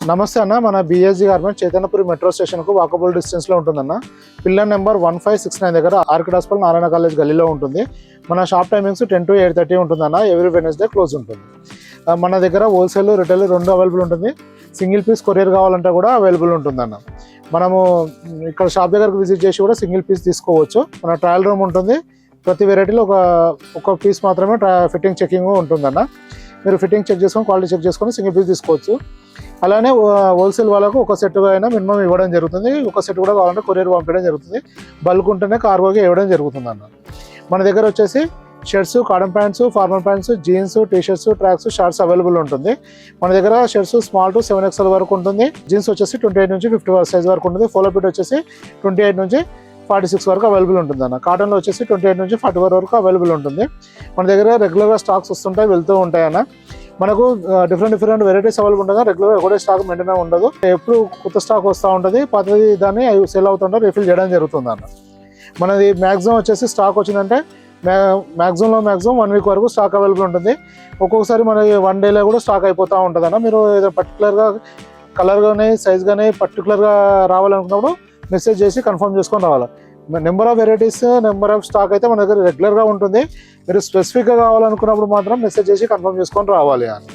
నమస్తే అన్న, మన బిఎస్జీ గార్మెంట్ చైతన్యపురి మెట్రో స్టేషన్కు వాకబుల్ డిస్టెన్స్లో ఉంటుందన్న. పిల్లర్ నెంబర్ 1569 దగ్గర ఆర్కిడ్ హాస్పిటల్ నారాయణ కాలేజ్ గల్లీలో ఉంటుంది. మన షాప్ టైమింగ్స్ 10 to 8:30 ఉంటుందన్న. ఎవ్రీ వెడ్నెస్డే క్లోజ్ ఉంటుంది. మన దగ్గర హోల్సేల్ రిటైల్ రెండు అవైలబుల్ ఉంటుంది. సింగిల్ పీస్ కొరియర్ కావాలంటే కూడా అవైలబుల్ ఉంటుందన్న. మనము ఇక్కడ షాప్ దగ్గరకు విజిట్ చేసి కూడా సింగిల్ పీస్ తీసుకోవచ్చు. మన ట్రయల్ రూమ్ ఉంటుంది. ప్రతి వెరైటీలో ఒక పీస్ మాత్రమే ఫిట్టింగ్ చెకింగ్ ఉంటుందన్న. మీరు ఫిట్టింగ్ చెక్ చేసుకొని క్వాలిటీ చెక్ చేసుకొని సింగిల్ పీస్ తీసుకోవచ్చు. అలానే హోల్సేల్ వాళ్ళకు ఒక సెట్ అయినా మినిమం ఇవ్వడం జరుగుతుంది. ఒక సెట్ కూడా కావాలంటే కొరియర్ పంపించడం జరుగుతుంది. బల్క్ ఉంటేనే కార్గోగా ఇవ్వడం జరుగుతుంది అన్న. మన దగ్గర వచ్చేసి shirts, cotton pants, formal pants, jeans, t shirts, tracks, shorts available ఉంటుంది. మన దగ్గర షర్ట్స్ స్మాల్ టు 7XL వరకు ఉంటుంది. జీన్స్ వచ్చేసి 28 నుంచి 50 సైజ్ వరకు ఉంటుంది. ఫోలో ఫిట్ వచ్చేసి 28 నుంచి 46 వరకు అవైలబుల్ ఉంటుంది అన్న. కాటన్లో వచ్చేసి 28 నుంచి 44 వరకు అవైలబుల్ ఉంటుంది. మన దగ్గర రెగ్యులర్గా స్టాక్స్ వస్తుంటాయి, వెళ్తూ ఉంటాయి అన్న. మనకు డిఫరెంట్ వెరైటీస్ అవైలబుల్ ఉంటుంది. రెగ్యులర్గా ఒకటే స్టాక్ మెయింటైన్ ఉండదు. ఎప్పుడు కొత్త స్టాక్ వస్తూ ఉంటుంది. పాతది దాన్ని సేల్ అవుతుంటే రీఫిల్ చేయడం జరుగుతుంది అన్న. మనది మ్యాక్సిమం వచ్చేసి స్టాక్ వచ్చిందంటే మ్యాక్సిమం 1 వీక్ వరకు స్టాక్ అవైలబుల్ ఉంటుంది. ఒక్కొక్కసారి మనకి 1 డేలో కూడా స్టాక్ అయిపోతూ ఉంటుంది అన్న. మీరు ఏదో పర్టికులర్గా కలర్ కానీ సైజ్ కానీ పర్టికులర్గా రావాలనుకున్నప్పుడు మెసేజ్ చేసి కన్ఫర్మ్ చేసుకొని రావాలి. Number of varieties, number of stock అయితే మన దగ్గర రెగ్యులర్గా ఉంటుంది. మీరు స్పెసిఫిక్గా కావాలనుకున్నప్పుడు మాత్రం మెసేజ్ చేసి కన్ఫర్మ్ చేసుకొని రావాలి అని.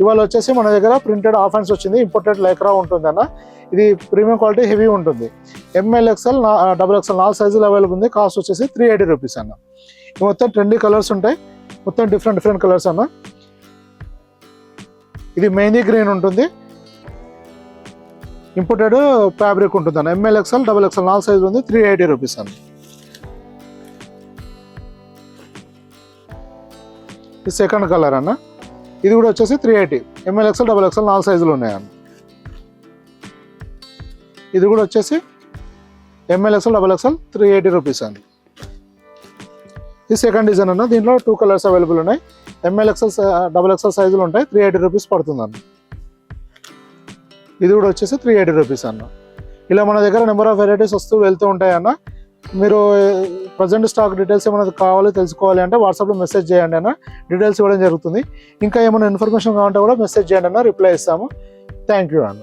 ఇవాళ వచ్చేసి మన దగ్గర ప్రింటెడ్ హాఫ్ హ్యాండ్స్ వచ్చింది. ఇంపోర్టెడ్ లైక్రా ఉంటుంది అన్న. ఇది ప్రీమియం క్వాలిటీ, హెవీ ఉంటుంది. ML, XL, XXL 4 సైజులు అవైలబుల్ ఉంది. కాస్ట్ వచ్చేసి 380 రూపీస్ అన్న. ఇవి మొత్తం ట్రెండీ కలర్స్ ఉంటాయి. మొత్తం డిఫరెంట్ కలర్స్ అన్న. ఇది మెహందీ గ్రీన్ ఉంటుంది. ఇంపోర్టెడ్ ఫ్యాబ్రిక్ ఉంటుంది అన్న. ML, XL, XXL 4 సైజు ఉంది. 380 రూపీస్ అన్న. ఇది సెకండ్ కలర్ అన్న. ఇది కూడా వచ్చేసి 380. ML, XL, XXL 4 సైజులు ఉన్నాయన్న. ఇది కూడా వచ్చేసి ML, XL, XXL 380 రూపీస్ అండి. ఇది సెకండ్ డిజైన్ అన్న. దీంట్లో 2 కలర్స్ అవైలబుల్ ఉన్నాయి. ML, XL, XXL సైజులు ఉంటాయి. 380 రూపీస్ పడుతుంది అన్న. ఇది కూడా వచ్చేసి 380 రూపీస్ అన్న. ఇలా మన దగ్గర నెంబర్ ఆఫ్ వెరైటీస్ వస్తూ వెళ్తూ ఉంటాయి అన్న. మీరు ప్రజెంట్ స్టాక్ డీటెయిల్స్ ఏమైనా కావాలి తెలుసుకోవాలి అంటే వాట్సాప్లో మెసేజ్ చేయండి అన్న. డీటెయిల్స్ ఇవ్వడం జరుగుతుంది. ఇంకా ఏమైనా ఇన్ఫర్మేషన్ కావాలంటే కూడా మెసేజ్ చేయండి అన్న, రిప్లై ఇస్తాము. థ్యాంక్ యూ అన్న.